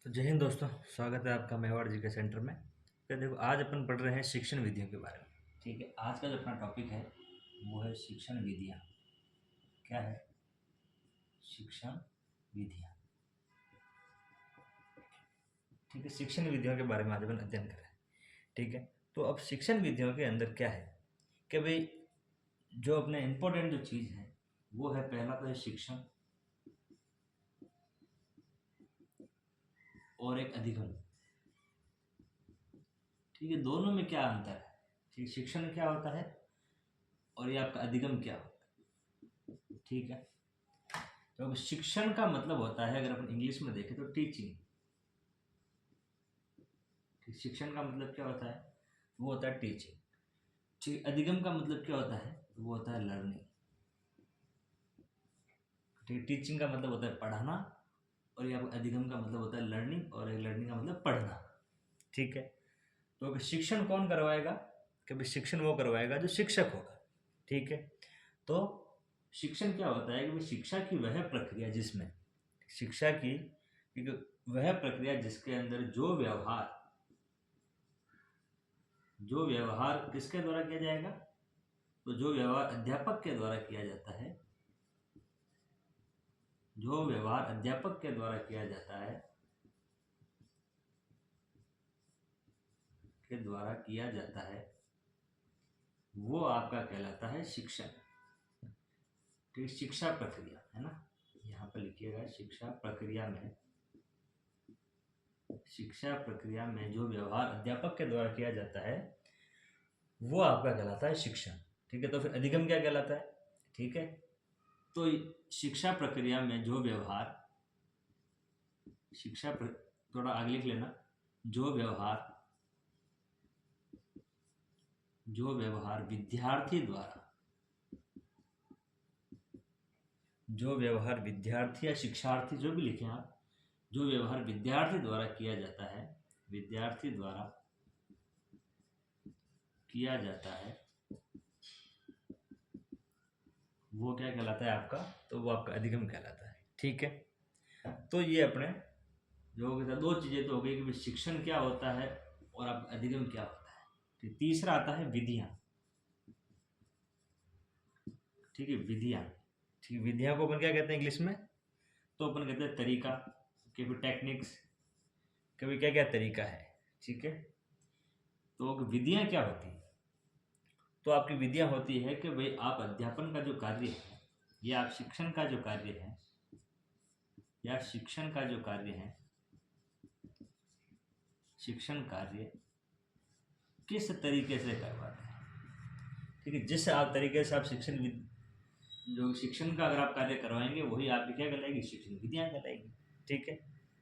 तो जय हिंद दोस्तों, स्वागत है आपका मेवाड़ जी के सेंटर में। तो देखो, आज अपन पढ़ रहे हैं शिक्षण विधियों के बारे में। ठीक है, आज का जो अपना टॉपिक है वो है शिक्षण विधियाँ। क्या है? शिक्षण विधियाँ। ठीक है, शिक्षण विधियों के बारे में आज अपन अध्ययन कर रहे हैं। ठीक है, तो अब शिक्षण विधियों के अंदर क्या है कि भाई जो अपने इम्पोर्टेंट जो चीज़ है वो है, पहला तो है शिक्षण और एक अधिगम। ठीक है, दोनों में क्या अंतर है? ठीक, शिक्षण क्या होता है और ये आपका अधिगम क्या होता है। ठीक है, तो अब शिक्षण का मतलब होता है, अगर अपन इंग्लिश में देखें तो टीचिंग। ठीक, शिक्षण का मतलब क्या होता है? वो होता है टीचिंग। ठीक, अधिगम का मतलब क्या होता है? वो होता है लर्निंग। ठीक, टीचिंग का मतलब होता है पढ़ाना और ये अधिगम का मतलब होता है लर्निंग, और लर्निंग का मतलब पढ़ना। ठीक है, तो शिक्षण कौन करवाएगा? कि भाई शिक्षण वो करवाएगा जो शिक्षक होगा। ठीक है, तो शिक्षण क्या होता है कि भाई शिक्षा की वह प्रक्रिया जिसमें शिक्षा की वह प्रक्रिया जिसके अंदर जो व्यवहार किसके द्वारा किया जाएगा? तो जो व्यवहार अध्यापक के द्वारा किया जाता है, जो व्यवहार अध्यापक के द्वारा किया जाता है, वो आपका कहलाता है शिक्षण। ठीक, शिक्षा प्रक्रिया है ना, यहाँ पर लिखिएगा। शिक्षा प्रक्रिया में जो व्यवहार अध्यापक के द्वारा किया जाता है वो आपका कहलाता है शिक्षण। ठीक है, तो फिर अधिगम क्या कहलाता है? ठीक है, तो शिक्षा प्रक्रिया में जो व्यवहार थोड़ा आगे लिख लेना। जो व्यवहार विद्यार्थी या शिक्षार्थी, जो भी लिखें आप, जो व्यवहार विद्यार्थी द्वारा किया जाता है, वो क्या कहलाता है आपका? तो वो आपका अधिगम कहलाता है। ठीक है, तो ये अपने जो दो चीजें तो हो गई कि शिक्षण क्या होता है और आप अधिगम क्या होता है। ठीक, तीसरा आता है विधियां। ठीक है, विधियां। ठीक, विधियां को अपन क्या कहते हैं इंग्लिश में? तो अपन कहते हैं तरीका, कभी टेक्निक्स, कभी क्या क्या तरीका है। ठीक है, तो विधियां क्या होती है? तो आपकी विधियां होती है कि भाई आप अध्यापन का जो कार्य है या आप शिक्षण का जो कार्य है शिक्षण कार्य किस तरीके से करवाते हैं। ठीक है, जिस आप तरीके से आप शिक्षण का अगर आप कार्य करवाएंगे वही आपकी क्या कहलाएगी? शिक्षण विधियां कहलाएगी। ठीक है,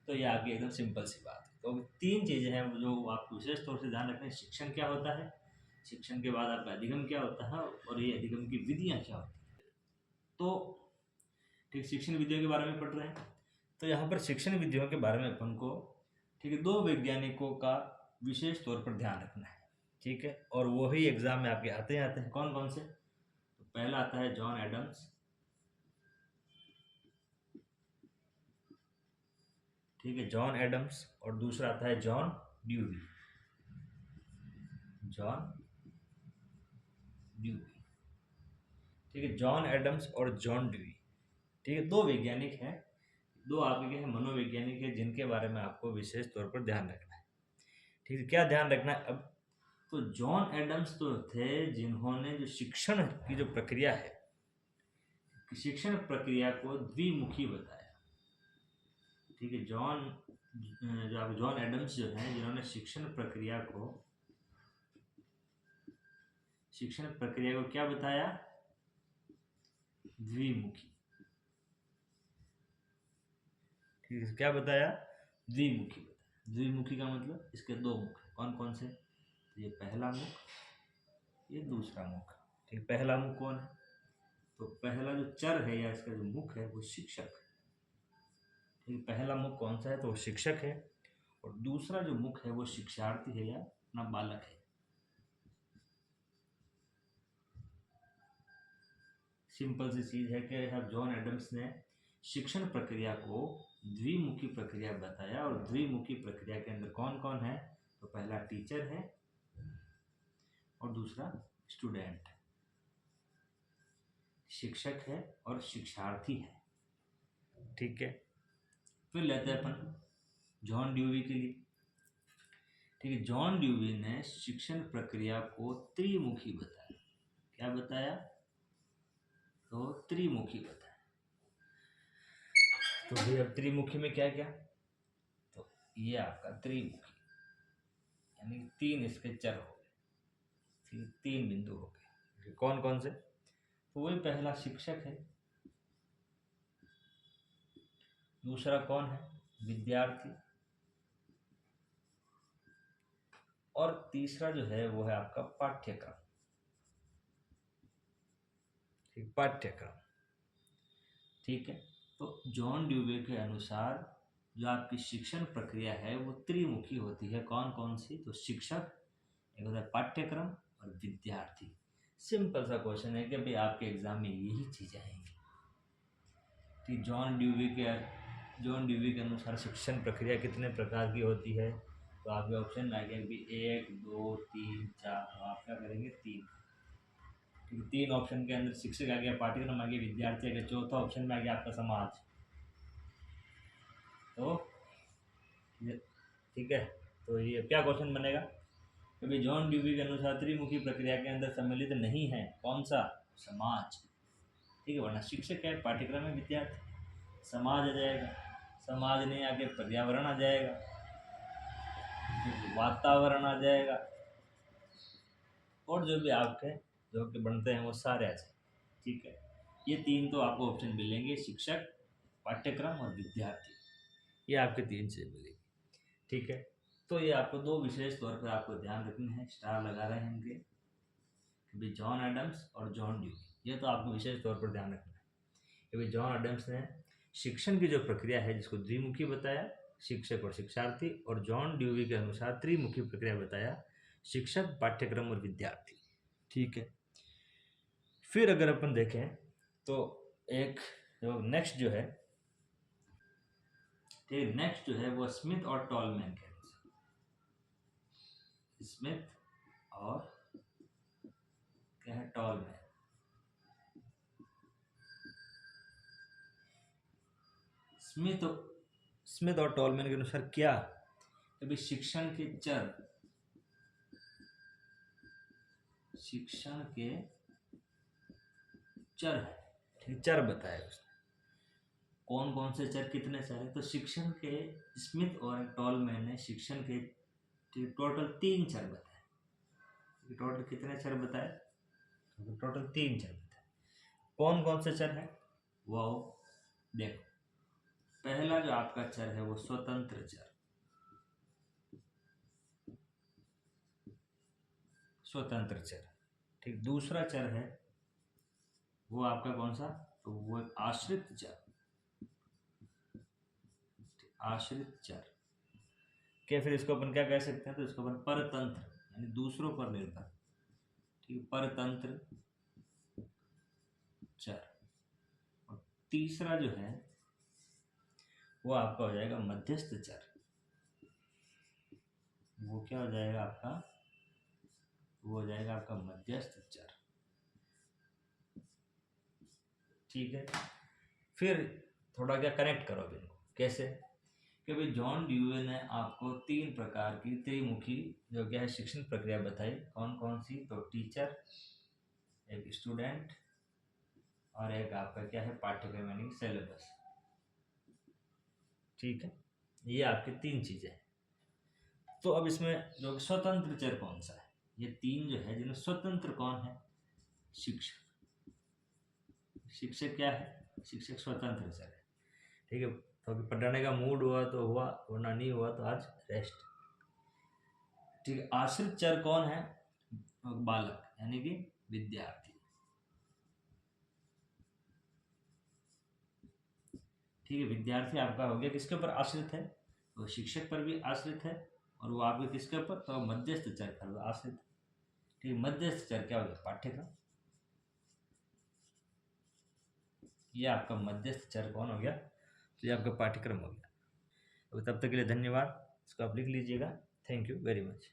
तो ये आपकी एकदम सिंपल सी बात है। तो तीन चीजें हैं जो आपको विशेष तौर से ध्यान रखना है। शिक्षण क्या होता है, शिक्षण के बाद आपका अधिगम क्या होता है, और ये अधिगम की विधियां क्या होती है। तो ठीक, शिक्षण विधियों के बारे में पढ़ रहे हैं। तो यहाँ पर शिक्षण विधियों के बारे में अपन को ठीक है दो वैज्ञानिकों का विशेष तौर पर ध्यान रखना है। ठीक है, और वही एग्जाम में आपके आते हैं। कौन कौन से? तो पहला आता है जॉन एडम्स। ठीक है, जॉन एडम्स, और दूसरा आता है जॉन ड्यूवी। ठीक है, जॉन एडम्स और जॉन ड्यूवी। ठीक है, दो वैज्ञानिक हैं, दो आपके हैं मनोवैज्ञानिक है, जिनके बारे में आपको विशेष तौर पर ध्यान रखना है। ठीक है, क्या ध्यान रखना है अब? तो जॉन एडम्स तो थे जिन्होंने जो शिक्षण की जो प्रक्रिया है, शिक्षण प्रक्रिया को द्विमुखी बताया। ठीक है, जॉन एडम्स जो हैं, जिन्होंने शिक्षण प्रक्रिया को क्या बताया? द्विमुखी। ठीक है, क्या बताया? द्विमुखी बताया। द्विमुखी का मतलब इसके दो मुख हैं। कौन कौन से? ये पहला मुख, ये दूसरा मुख। ठीक, पहला मुख कौन है? तो पहला जो चर है या इसका जो मुख है वो शिक्षक है। ठीक, पहला मुख कौन सा है? तो वो शिक्षक है, और दूसरा जो मुख है वो शिक्षार्थी है या अपना बालक है। सिंपल सी चीज है कि जॉन एडम्स ने शिक्षण प्रक्रिया को द्विमुखी प्रक्रिया बताया। और द्विमुखी प्रक्रिया के अंदर कौन कौन है? तो पहला टीचर है और दूसरा स्टूडेंट, शिक्षक है और शिक्षार्थी है। ठीक है, फिर लेते हैं अपन जॉन ड्यूवी के लिए। ठीक है, जॉन ड्यूवी ने शिक्षण प्रक्रिया को त्रिमुखी बताया। क्या बताया? तो त्रिमुखी बताया। तो भाई अब त्रिमुखी में क्या क्या? तो ये आपका त्रिमुखी, यानी तीन इसके चर हो गए, तीन बिंदु हो गए। कौन कौन से? तो वही पहला शिक्षक है, दूसरा कौन है? विद्यार्थी, और तीसरा जो है वो है आपका पाठ्यक्रम। ठीक, पाठ्यक्रम। ठीक है, तो जॉन ड्यूवे के अनुसार जो आपकी शिक्षण प्रक्रिया है वो त्रिमुखी होती है। कौन कौन सी? तो शिक्षक, एक होता है पाठ्यक्रम और विद्यार्थी। सिंपल सा क्वेश्चन है कि भाई आपके एग्जाम में यही चीज़ें आएंगी कि जॉन ड्यूवी के अनुसार शिक्षण प्रक्रिया कितने प्रकार की होती है। तो आपके ऑप्शन में आ गया कि 1 2 3 4, तो आप क्या करेंगे? 3। क्योंकि 3 ऑप्शन के अंदर शिक्षक आ गया, पाठ्यक्रम आ गया, विद्यार्थी आ गया, चौथा ऑप्शन में आ गया आपका समाज। तो ठीक है, तो ये क्या क्वेश्चन बनेगा? क्योंकि जॉन ड्यूवी के अनुसार त्रिमुखी प्रक्रिया के अंदर सम्मिलित नहीं है कौन सा? समाज। ठीक है, वरना शिक्षक है, पाठ्यक्रम है, विद्यार्थी। समाज आ जाएगा, समाज नहीं आके पर्यावरण आ जाएगा, वातावरण आ जाएगा, और जो भी आपके जो कि बनते हैं वो सारे आ जाएंगे। ठीक है, ये तीन तो आपको ऑप्शन मिलेंगे, शिक्षक, पाठ्यक्रम और विद्यार्थी, ये आपके तीन से मिलेंगे। ठीक है, तो ये आपको दो विशेष तौर पर आपको ध्यान रखने हैं, स्टार लगा रहे हैं इनके, कि जॉन एडम्स और जॉन ड्यूवी, ये तो आपको विशेष तौर पर ध्यान रखना है। कि जॉन एडम्स ने शिक्षण की जो प्रक्रिया है जिसको द्विमुखी बताया, शिक्षक और शिक्षार्थी, और जॉन ड्यूवी के अनुसार त्रिमुखी प्रक्रिया बताया, शिक्षक, पाठ्यक्रम और विद्यार्थी। ठीक है, फिर अगर अपन देखें तो एक जो नेक्स्ट जो है, ठीक, नेक्स्ट जो है वो स्मिथ और टॉलमैन के अनुसार, स्मिथ और क्या है? टॉलमैन। स्मिथ और टॉलमैन के अनुसार क्या? अभी शिक्षण के चर, शिक्षण के चर है, ठीक, चर बताए उसने। कौन कौन से चर, कितने चर है? तो शिक्षण के, स्मिथ और टॉलमैन ने शिक्षण के टोटल 3 चर बताए। टोटल कितने चर बताए? तो टोटल 3 चर बताए। कौन कौन से चर है वो देखो। पहला जो आपका चर है वो स्वतंत्र चर, स्वतंत्र चर। ठीक, दूसरा चर है वो आपका कौन सा? तो वो आश्रित चर, आश्रित चर के। फिर इसको अपन क्या कह सकते हैं? तो इसको अपन परतंत्र, यानी दूसरों पर निर्भर। ठीक, परतंत्र चर। और तीसरा जो है वो आपका हो जाएगा मध्यस्थ चर। वो क्या हो जाएगा आपका? वो हो जाएगा आपका मध्यस्थ चर। ठीक है, फिर थोड़ा क्या कनेक्ट करो अब इनको, कैसे? कि भाई जॉन ड्यूवे ने आपको 3 प्रकार की त्रिमुखी जो क्या है शिक्षण प्रक्रिया बताई। कौन कौन सी? तो टीचर, एक स्टूडेंट, और एक आपका क्या है? पाठ्यक्रम, यानी सिलेबस। ठीक है, ये आपकी 3 चीजें हैं। तो अब इसमें जो स्वतंत्र चर कौन सा है? ये 3 जो है जिनमें स्वतंत्र कौन है? शिक्षक। शिक्षक क्या है? शिक्षक स्वतंत्र चर है। ठीक है, तो अभी पढ़ाने का मूड हुआ तो हुआ, वरना नहीं हुआ तो आज रेस्ट। ठीक है, आश्रित चर कौन है? बालक, यानी कि विद्यार्थी। ठीक है, विद्यार्थी आपका हो गया किसके ऊपर आश्रित है? तो शिक्षक पर भी आश्रित है, और वो आपके किसके ऊपर? तो मध्यस्थ चर पर आश्रित है। ठीक, मध्यस्थ चर क्या हो गया? पाठ्यक्रम। ये आपका मध्यस्थ चर कौन हो गया? तो ये आपका पाठ्यक्रम हो गया। अब तब तक के लिए धन्यवाद, इसको आप लिख लीजिएगा। Thank you very much.